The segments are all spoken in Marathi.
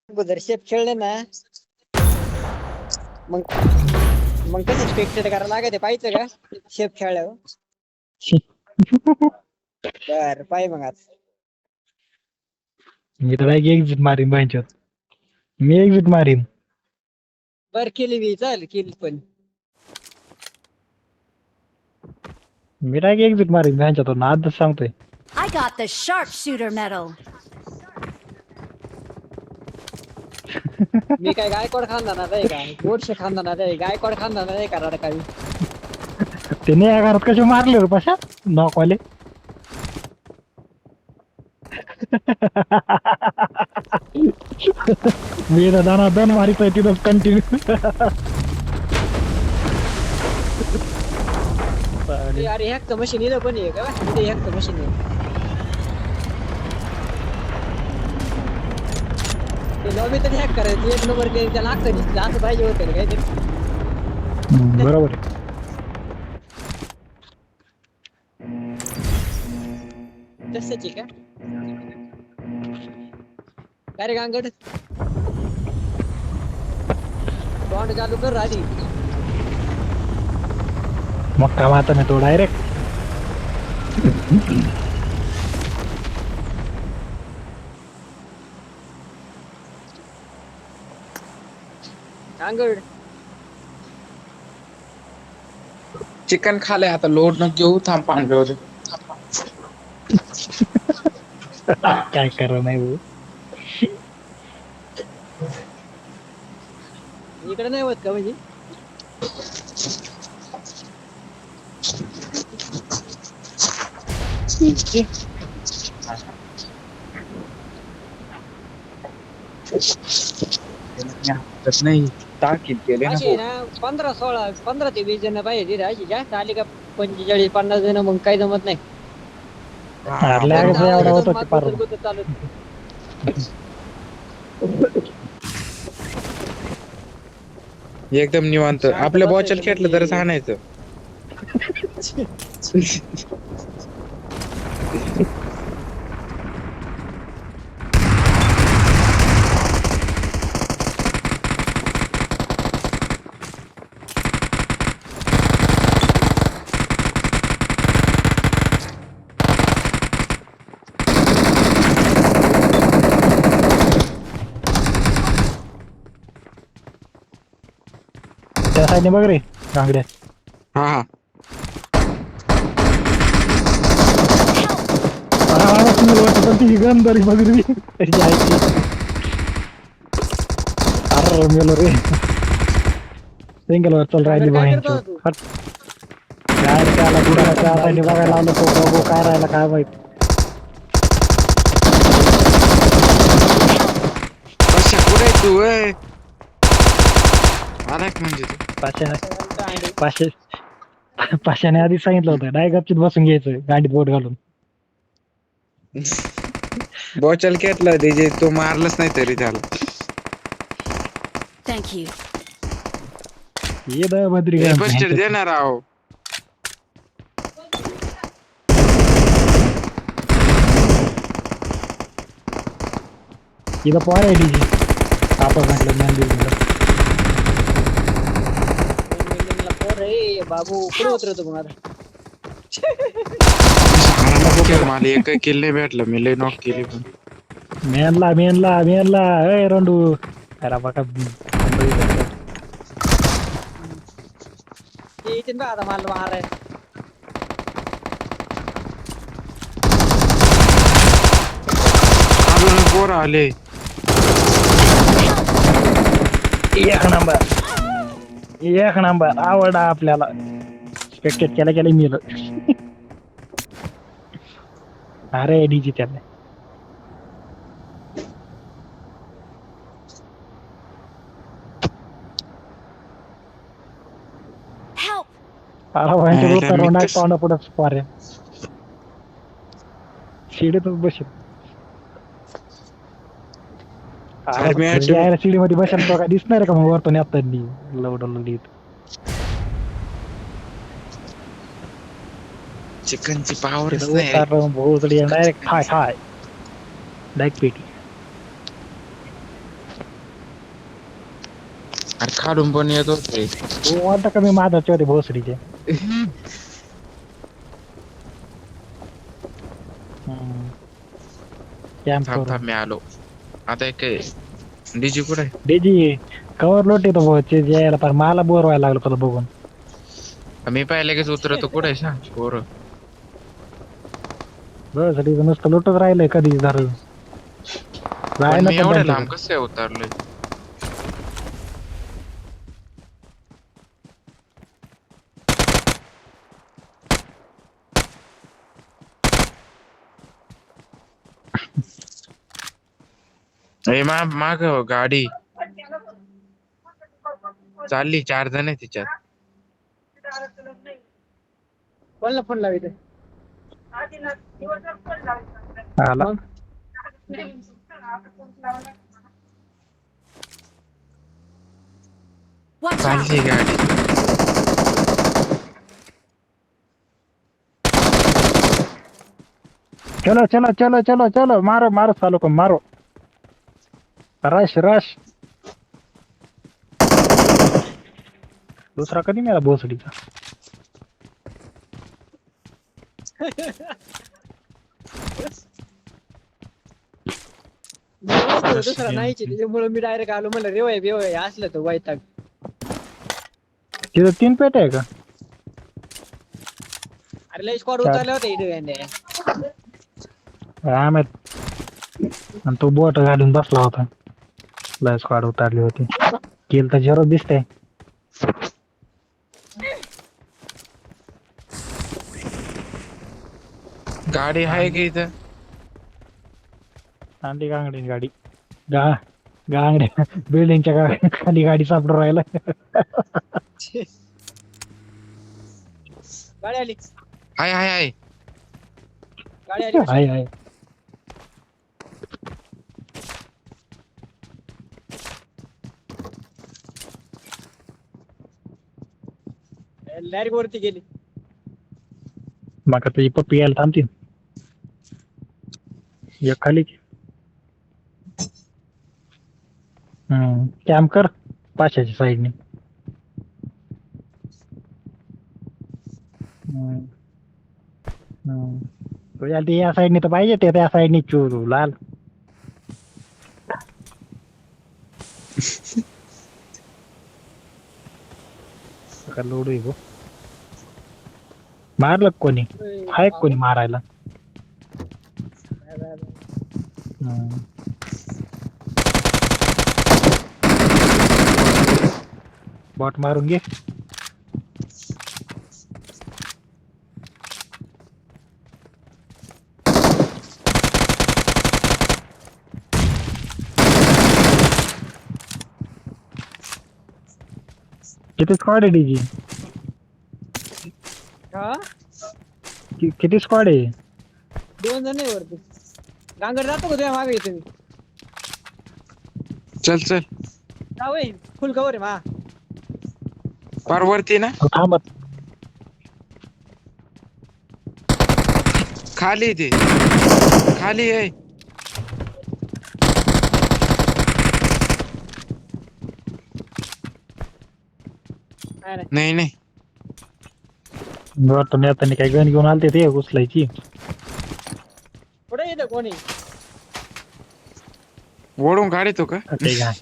जर शेप खेळले ना मग मग कसं स्पेक्टेट करायला लागते पाहिजे का शेप खेळल्यावर बर पाय मग आज मी तर एक्झिट मारीन बाईंच्यात. मी एक्झिट मारीन. बर केली मी चाल केली पण मी डायरेक्ट एक्झिट मारीन बाईंच्यातून आजच सांगतोय. I got the sharpshooter medal. मी काय गायकवाड खानदानात आहे का गोडशे खानदानात आहे गायकवाड खानदानात आहे का रडकावी ते नाही घरात कसे मारले रे पशा नॉकवाले. मी दाना दन मारित आहे तिथं कंटिन्यू. अरे हॅकचं मशीन इथं पण आहे का इथे हॅकचं मशीन आहे ते लॉबी तर हॅक करायचं एक नंबर ते त्याला हक्क दिसलं असं पाहिजे होतं काहीतरी बरोबर आहे. तसंच आहे का काय रे गांगड तोंड चालू कर आधी मग काय माता नाही तो डायरेक्ट. गांगड चिकन खाले आता लोड न घेऊ थांब पांढरे होते. काय करा नाही भाऊ. इकडे नाही होत का म्हणजे नाही टाकीत गेले अशी ना 15 ते 20 जण पाहिजे अशी जास्त आली का 45-50 जण मग काही जमत नाही एवढा होतो की पार. चालू एकदम निवांत आपल्या बॉचल खेटलं तर आणायचं. त्या साईडने बघ रे कांगड्या. हा ती गंधारी बघ रे त्याची आईची. अरे मेलो रे सिंगल वर चल राहिली काय बाईंची. करतो तू? काय रे त्याला गुडाला त्या साईडने बघायला लावलं तो बघू काय राहिला काय माहित. कशा कुठे तू आला म्हणजे तू पाशाने आधी सांगितलं होतं डाय गपचित बसून घ्यायचं गाडीत बोट घालून. बॉचल खेटला जे तो मारलंच नाही तरी त्याला. Thank you. ये द बद्री बस्टर देणार आहो. इथं पोर आहे डीजी आपण म्हटलं मंदिर. रे बाबू कुठे उतरतो मग आता मला एक किल नाही भेटलं मी लय नॉक केली पण. मेनला ए रंडू अरे बघा येतील बा आता मला माराय अजून पोर आले. एक नंबर आवडा आपल्याला स्पेक्टेट केला मिळलं. अरे डीजी त्याला Help! तोंडा पुढे पारे शिडीतच बसेल. शिडी मध्ये बसेल तो काय दिसणार का मग वरतून येतात लवडली. चिकनची पावर डायरेक्ट खाय डायरेक्ट पेटी. अरे खालून पण येत होते. तू आता कमी माधाचे होते भोसडीचे. कॅम्प थांब करून थांब मी आलो. आता एक डीजी कुठे आहे? डेजी कवर लोट येतो भाऊचे यायला पण मला बोर व्हायला लागलं तुला बघून. मी पाहिलं लगेच उतरतो. कुठे आहे सांग पोरं. भोसडीचं नुसतं लोटच राहिलंय कधी धरून. पण राहिलं मी पण एवढ्या लांब त्यांच्याकडे. कसं काय उतरलोय? माग गाडी चालली. 4 जण आहे तिच्यात. कोणाला फोन लावायचं आला मग Watch out! चालली गाडी. चलो चलो चलो चलो चलो मारो मारो चालू को मारो. Rush rush. दुसरा कधी मेला भोसडीचा. दुसरा नाहीच त्याच्यामुळे मी डायरेक्ट आलो म्हणलं रेवाय बेवाय असलं तर वैताग. तिथं 3 पेट आहे का? अरे लय स्क्वॉड उतरले होते इथे. आणि तो बोट घालून बसला होता. लय स्क्वॉड उतरली होती. केल तर झेरो दिसते. गाडी आहे की इथं? आणली गांगडी गाडी. गांगड्या बिल्डिंगच्या खाली गाडी सापडून राहिला. गाडी आली आहे. गाडी आली आहे आहे. डायरेक्ट वरती गेली. मग तुझी पप्पी यायला थांबतील. एक खाली कॅम्प कर पाशाच्या साईडने. तुझ्या ते या साईडने तर पाहिजे ते त्या साईडने चोरू लाल. लोड आहे गो. मारलं का कोणी? आहे का कोणी मारायला? बॉट मारून घे. किती स्क्वॉड आहे डीजी? हा किती स्क्वॉड आहे? 2 जण आहे वरती. गांगड जातो का तुझ्या मागे येते मी? चल जाऊ फुल कवर आहे मा. परवरती ना. थांबत खाली ते खाली आहे. नाही वाटतं मी आता काही गण घेऊन आलते ते उचलायची. पुढे येतं कोणी? ओढून काढतो का? ते काय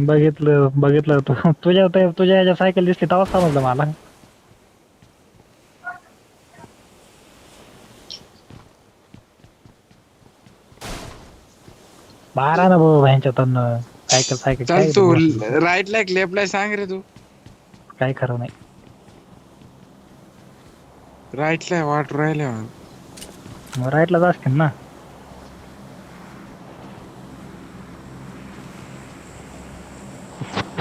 बघितलं तुझ्या याच्या सायकल दिसली तेव्हा समजलं मला. मारा ना भाऊ ह्यांच्यातून सायकल चल तू राईटला एक लेफ्टला सांग रे. तू काय खरं नाही. राईटला वाट राहिले. मग राईटलाच असतील ना.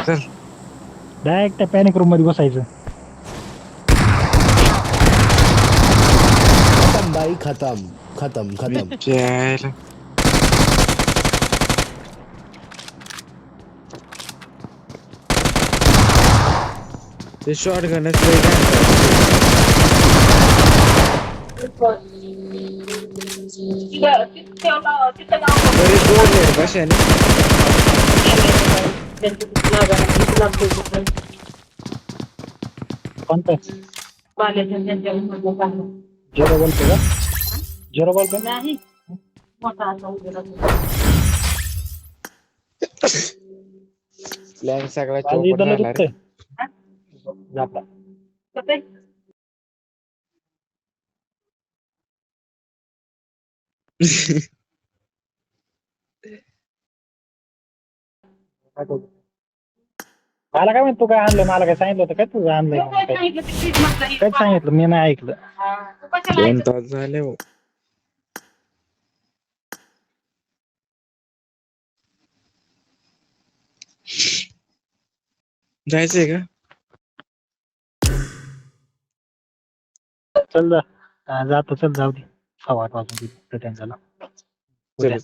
चल डायरेक्ट त्या पॅनिक रूम मध्ये बसायचं. भाई खत्म. चल ते शॉर्ट गन बरेच जोडले आहेत कशाने. कोणतं झिरो बॉल का झिरो बॉल का प्लॅन सगळा आज चौपट इथं झाला रे. दुखतंय जाता मला काय म्हणतो काय आणलं मला काय सांगितलं होतं काय तू आणलंय म्हणून काय सांगितलं मी नाही ऐकलं 2 तास झाले हो. जायचंय का? चल जा जातो चल जाऊ दे 8:15 वाजून त्यांच्याला चल.